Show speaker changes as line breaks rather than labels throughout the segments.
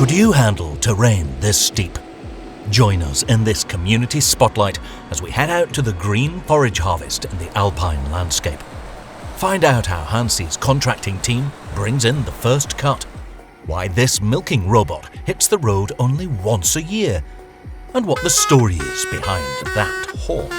Could you handle terrain this steep? Join us in this community spotlight as we head out to the green forage harvest in the Alpine landscape. Find out how Hansi's contracting team brings in the first cut, why this milking robot hits the road only once a year, and what the story is behind that horn.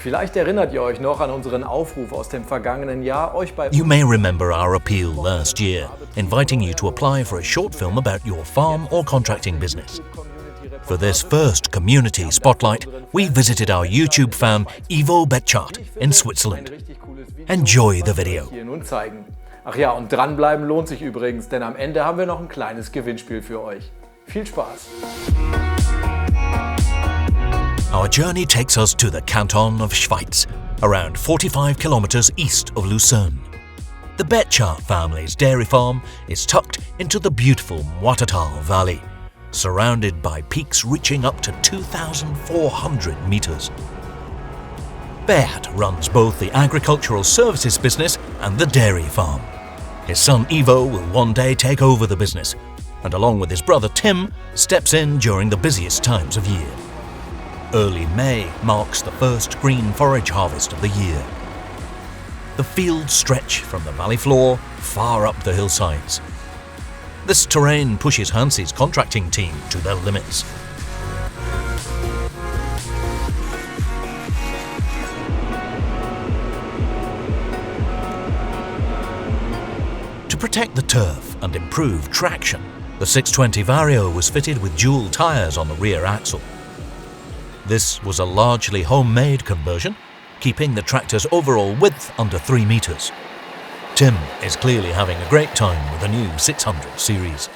Vielleicht erinnert ihr euch noch an unseren Aufruf aus dem vergangenen Jahr, euch bei
You may remember our appeal last year, inviting you to apply for a short film about your farm or contracting business. For this first community spotlight, we visited our YouTube fan Ivo Betschart in Switzerland. Enjoy the video.
hier nun zeigen. Ach ja, und dranbleiben lohnt sich übrigens, denn am Ende haben wir noch ein kleines Gewinnspiel für euch. Viel Spaß!
Our journey takes us to the canton of Schweiz, around 45 kilometers east of Lucerne. The Betschart family's dairy farm is tucked into the beautiful Muatatal Valley, surrounded by peaks reaching up to 2,400 meters. Bert runs both the agricultural services business and the dairy farm. His son Ivo will one day take over the business, and along with his brother Tim, steps in during the busiest times of year. Early May marks the first green forage harvest of the year. The fields stretch from the valley floor far up the hillsides. This terrain pushes Hansi's contracting team to their limits. To protect the turf and improve traction, the 620 Vario was fitted with dual tyres on the rear axle. This was a largely homemade conversion, keeping the tractor's overall width under 3 meters. Tim is clearly having a great time with the new 600 series.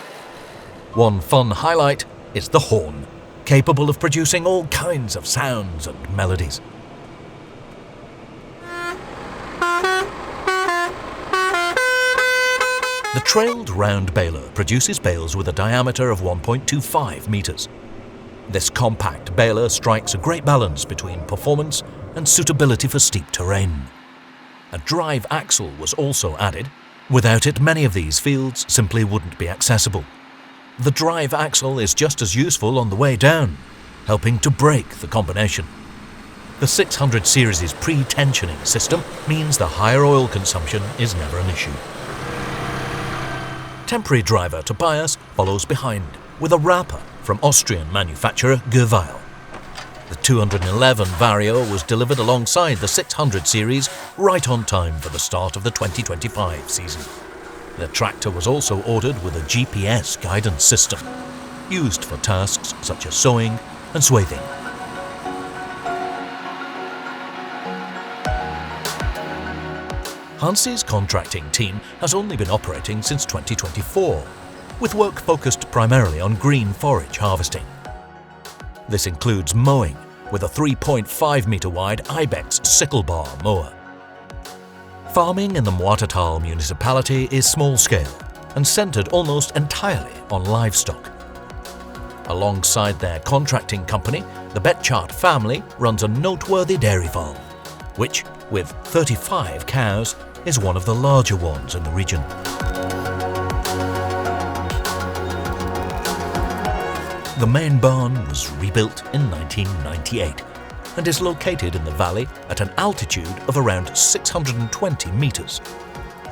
One fun highlight is the horn, capable of producing all kinds of sounds and melodies. The trailed round baler produces bales with a diameter of 1.25 meters. This compact baler strikes a great balance between performance and suitability for steep terrain. A drive axle was also added. Without it, many of these fields simply wouldn't be accessible. The drive axle is just as useful on the way down, helping to brake the combination. The 600 series' pre-tensioning system means the higher oil consumption is never an issue. Temporary driver Tobias follows behind with a wrapper from Austrian manufacturer Gläser. The 211 Vario was delivered alongside the 600 series right on time for the start of the 2025 season. The tractor was also ordered with a GPS guidance system, used for tasks such as sowing and swathing. Hansi's contracting team has only been operating since 2024, with work focused primarily on green forage harvesting. This includes mowing with a 3.5 meter wide Ibex sickle bar mower. Farming in the Muatatal municipality is small scale and centered almost entirely on livestock. Alongside their contracting company, the Betschart family runs a noteworthy dairy farm, which, with 35 cows, is one of the larger ones in the region. The main barn was rebuilt in 1998 and is located in the valley at an altitude of around 620 meters.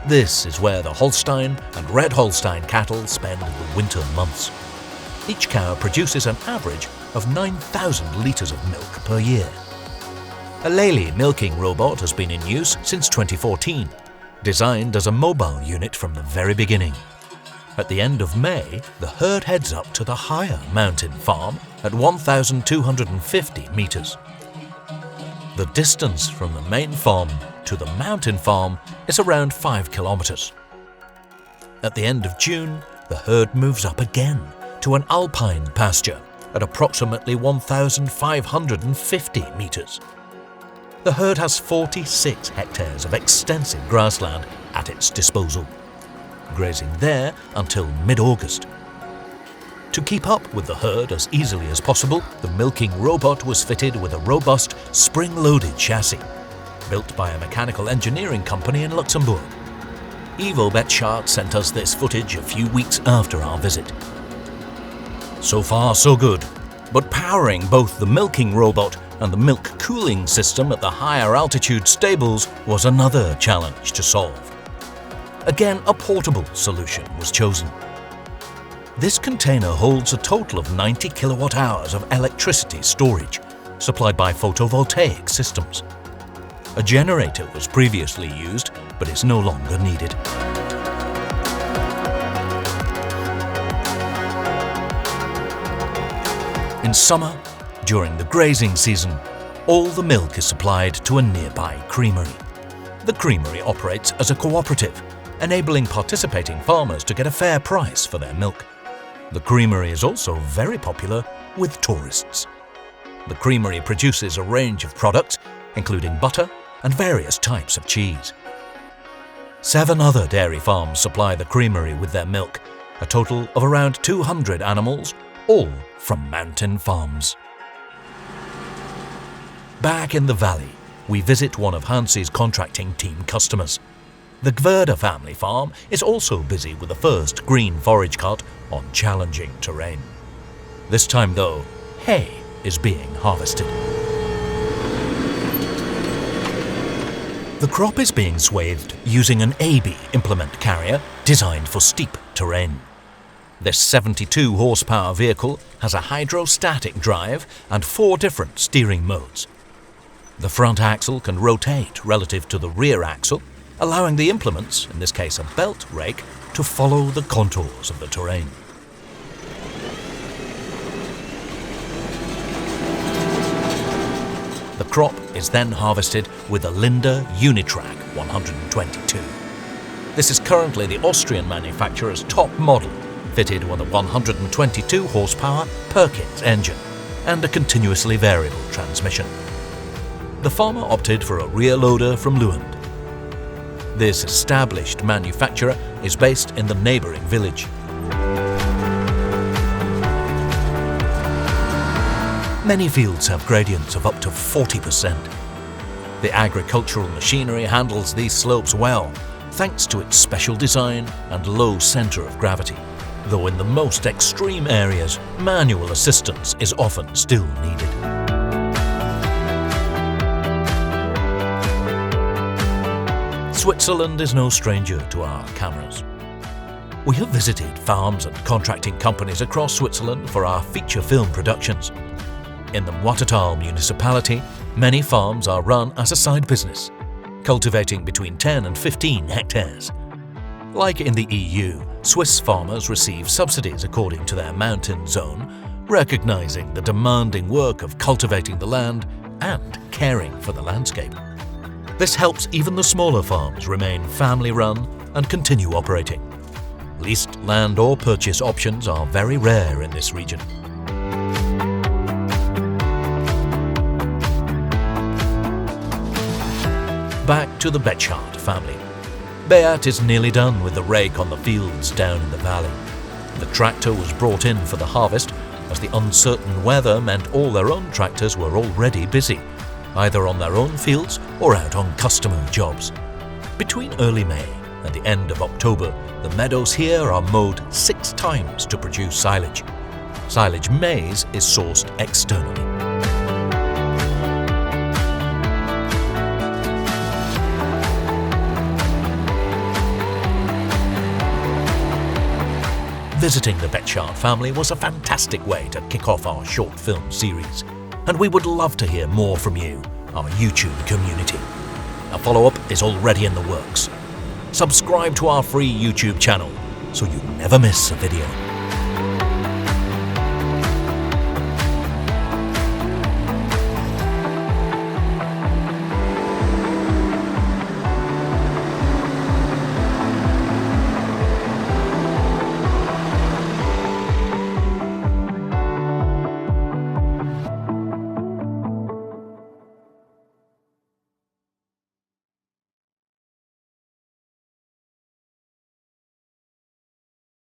This is where the Holstein and Red Holstein cattle spend the winter months. Each cow produces an average of 9,000 litres of milk per year. A Lely milking robot has been in use since 2014, designed as a mobile unit from the very beginning. At the end of May, the herd heads up to the higher mountain farm at 1,250 meters. The distance from the main farm to the mountain farm is around 5 kilometers. At the end of June, the herd moves up again to an Alpine pasture at approximately 1,550 meters. The herd has 46 hectares of extensive grassland at its disposal, grazing there until mid-August. To keep up with the herd as easily as possible, the milking robot was fitted with a robust spring-loaded chassis, built by a mechanical engineering company in Luxembourg. Ivo Betschart sent us this footage a few weeks after our visit. So far, so good, but powering both the milking robot and the milk cooling system at the higher altitude stables was another challenge to solve. Again, a portable solution was chosen. This container holds a total of 90 kilowatt hours of electricity storage, supplied by photovoltaic systems. A generator was previously used, but is no longer needed. In summer, during the grazing season, all the milk is supplied to a nearby creamery. The creamery operates as a cooperative, enabling participating farmers to get a fair price for their milk. The creamery is also very popular with tourists. The creamery produces a range of products, including butter and various types of cheese. 7 other dairy farms supply the creamery with their milk, a total of around 200 animals, all from mountain farms. Back in the valley, we visit one of Hansi's contracting team customers. The Gläser family farm is also busy with the first green forage cart on challenging terrain. This time though, hay is being harvested. The crop is being swathed using an AB implement carrier designed for steep terrain. This 72 horsepower vehicle has a hydrostatic drive and 4 different steering modes. The front axle can rotate relative to the rear axle, allowing the implements, in this case a belt rake, to follow the contours of the terrain. The crop is then harvested with a Linde Unitrack 122. This is currently the Austrian manufacturer's top model, fitted with a 122 horsepower Perkins engine and a continuously variable transmission. The farmer opted for a rear loader from Lund. This established manufacturer is based in the neighbouring village. Many fields have gradients of up to 40%. The agricultural machinery handles these slopes well, thanks to its special design and low centre of gravity, though in the most extreme areas, manual assistance is often still needed. Switzerland is no stranger to our cameras. We have visited farms and contracting companies across Switzerland for our feature film productions. In the Wattetal municipality, many farms are run as a side business, cultivating between 10 and 15 hectares. Like in the EU, Swiss farmers receive subsidies according to their mountain zone, recognizing the demanding work of cultivating the land and caring for the landscape. This helps even the smaller farms remain family-run and continue operating. Leased land or purchase options are very rare in this region. Back to the Betschart family. Beat is nearly done with the rake on the fields down in the valley. The tractor was brought in for the harvest, as the uncertain weather meant all their own tractors were already busy, either on their own fields or out on customer jobs. Between early May and the end of October, the meadows here are mowed 6 times to produce silage. Silage maize is sourced externally. Visiting the Betschart family was a fantastic way to kick off our short film series, and we would love to hear more from you, our YouTube community. A follow-up is already in the works. Subscribe to our free YouTube channel so you never miss a video.